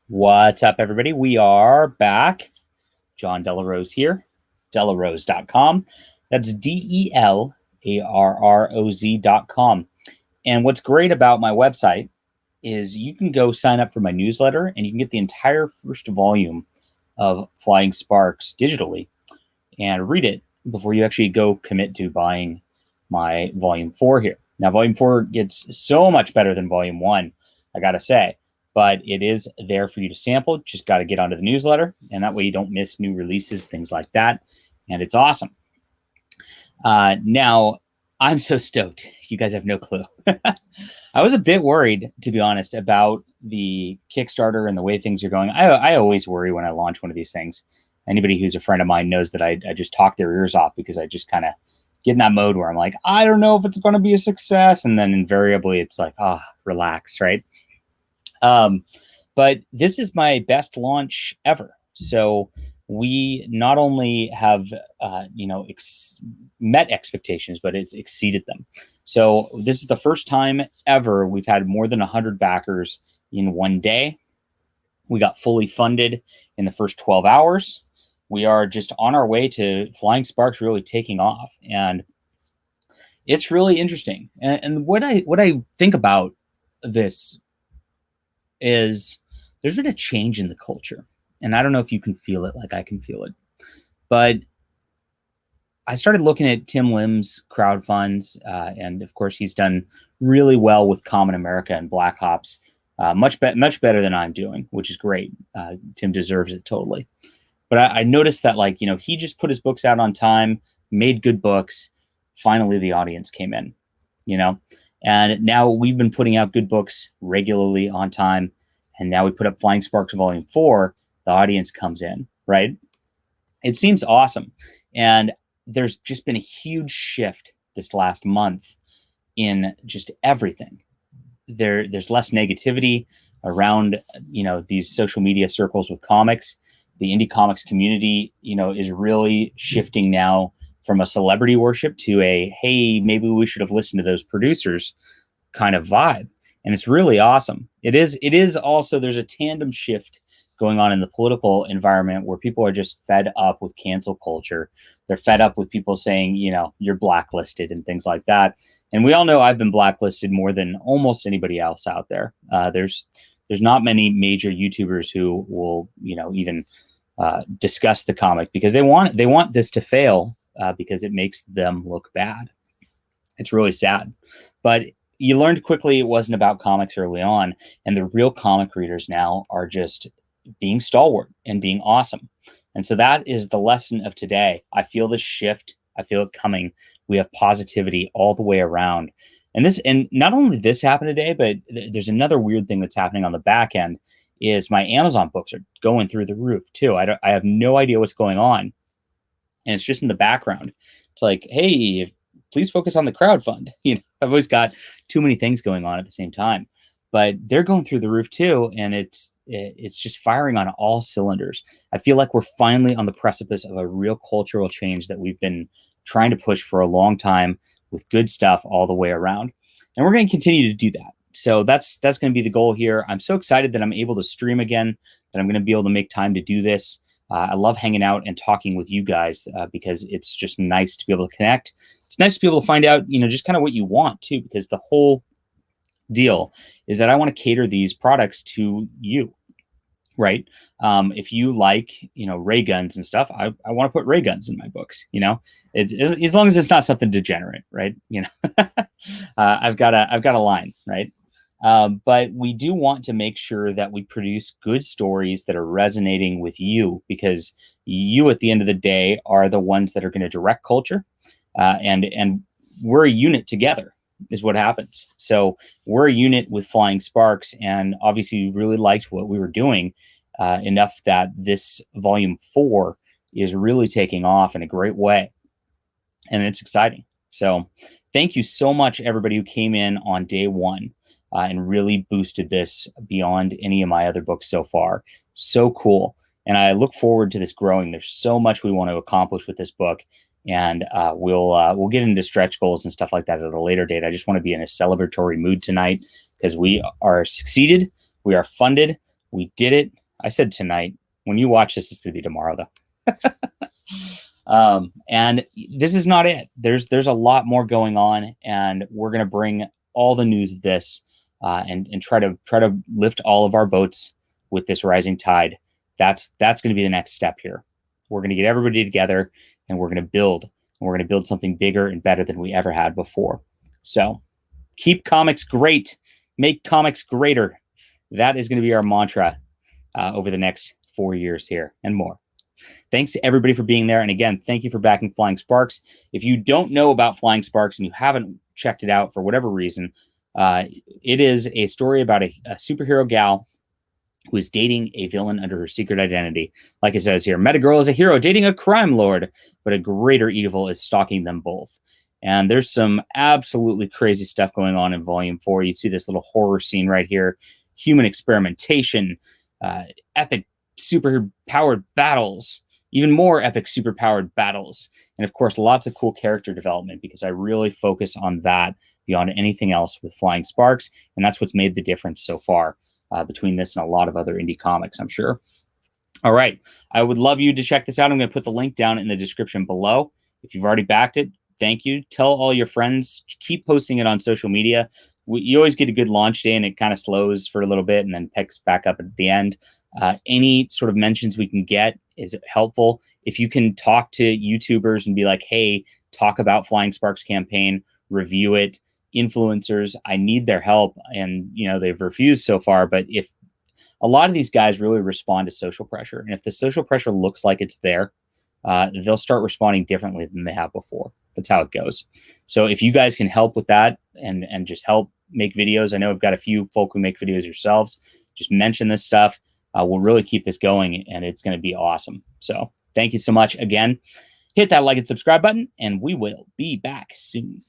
What's up, everybody? We are back. John Delarose here, delarose.com. That's DELARROZ.com. And what's great about my website is you can go sign up for my newsletter and you can get the entire first volume of Flying Sparks digitally and read it before you actually go commit to buying my volume 4 here. Now, volume 4 gets so much better than volume 1, I gotta say, but it is there for you to sample. Just got to get onto the newsletter, and that way you don't miss new releases, things like that. And it's awesome. Now, I'm so stoked. You guys have no clue. I was a bit worried, to be honest, about the Kickstarter and the way things are going. I always worry when I launch one of these things. Anybody who's a friend of mine knows that I just talk their ears off because I just kind of get in that mode where I'm like, I don't know if it's going to be a success. And then invariably it's like, relax, right? But this is my best launch ever. So we not only have, met expectations, but it's exceeded them. So this is the first time ever we've had more than 100 backers in one day. We got fully funded in the first 12 hours. We are just on our way to Flying Sparks really taking off. And it's really interesting. And what I think about this is there's been a change in the culture. And I don't know if you can feel it like I can feel it. But I started looking at Tim Lim's crowd funds, and of course, he's done really well with Common America and Black Hops, much better than I'm doing, which is great. Tim deserves it totally. But I noticed that, he just put his books out on time, made good books. Finally, the audience came in, and now we've been putting out good books regularly on time. And now we put up Flying Sparks Volume 4, the audience comes in, right? It seems awesome. And there's just been a huge shift this last month in just everything. There's less negativity around, these social media circles with comics. The indie comics community, is really shifting now from a celebrity worship to a, hey, maybe we should have listened to those producers kind of vibe. And it's really awesome. It is also, there's a tandem shift going on in the political environment where people are just fed up with cancel culture. They're fed up with people saying, you're blacklisted and things like that. And we all know I've been blacklisted more than almost anybody else out there. There's not many major YouTubers who will, even discuss the comic because they want this to fail because it makes them look bad. It's really sad. But you learned quickly it wasn't about comics early on, and the real comic readers now are just being stalwart and being awesome. And so that is the lesson of today. I feel this shift. I feel it coming. We have positivity all the way around. And not only this happened today, but there's another weird thing that's happening on the back end is my Amazon books are going through the roof too. I have no idea what's going on. And it's just in the background. It's like, hey, please focus on the crowd fund. I've always got too many things going on at the same time, but they're going through the roof too. And it's just firing on all cylinders. I feel like we're finally on the precipice of a real cultural change that we've been trying to push for a long time with good stuff all the way around. And we're going to continue to do that. So that's going to be the goal here. I'm so excited that I'm able to stream again, that I'm going to be able to make time to do this. I love hanging out and talking with you guys because it's just nice to be able to connect. It's nice to be able to find out, just kind of what you want too, because the whole deal is that I want to cater these products to you, right? If you like, ray guns and stuff, I want to put ray guns in my books, it's as long as it's not something degenerate, right? I've got a line, right? But we do want to make sure that we produce good stories that are resonating with you, because you, at the end of the day, are the ones that are going to direct culture, and we're a unit together, is what happens. So we're a unit with Flying Sparks, and obviously, we really liked what we were doing enough that this volume 4 is really taking off in a great way, and it's exciting. So thank you so much, everybody who came in on day one. And really boosted this beyond any of my other books so far. So cool. And I look forward to this growing. There's so much we want to accomplish with this book. And we'll get into stretch goals and stuff like that at a later date. I just want to be in a celebratory mood tonight because we are succeeded. We are funded. We did it. I said tonight. When you watch this, it's going to be tomorrow, though. And this is not it. There's a lot more going on, and we're going to bring all the news of this and try to lift all of our boats with this rising tide. That's going to be the next step here. We're going to get everybody together, and we're going to build. And we're going to build something bigger and better than we ever had before. So keep comics great. Make comics greater. That is going to be our mantra over the next 4 years here and more. Thanks to everybody for being there. And again, thank you for backing Flying Sparks. If you don't know about Flying Sparks and you haven't checked it out for whatever reason, it is a story about a superhero gal who is dating a villain under her secret identity. Like it says here, Metagirl is a hero dating a crime lord, but a greater evil is stalking them both. And there's some absolutely crazy stuff going on in Volume 4. You see this little horror scene right here. Human experimentation, epic super-powered battles, even more epic super-powered battles. And of course, lots of cool character development, because I really focus on that beyond anything else with Flying Sparks. And that's what's made the difference so far between this and a lot of other indie comics, I'm sure. All right. I would love you to check this out. I'm going to put the link down in the description below. If you've already backed it, thank you. Tell all your friends. Keep posting it on social media. You always get a good launch day, and it kind of slows for a little bit and then picks back up at the end. Any sort of mentions we can get is helpful. If you can talk to YouTubers and be like, hey, talk about Flying Sparks campaign, review it. Influencers, I need their help. And, they've refused so far. But if a lot of these guys really respond to social pressure, and if the social pressure looks like it's there, they'll start responding differently than they have before. That's how it goes. So if you guys can help with that and just help make videos, I know I've got a few folk who make videos yourselves, just mention this stuff. We'll really keep this going, and it's going to be awesome. So thank you so much again. Hit that like and subscribe button, and we will be back soon.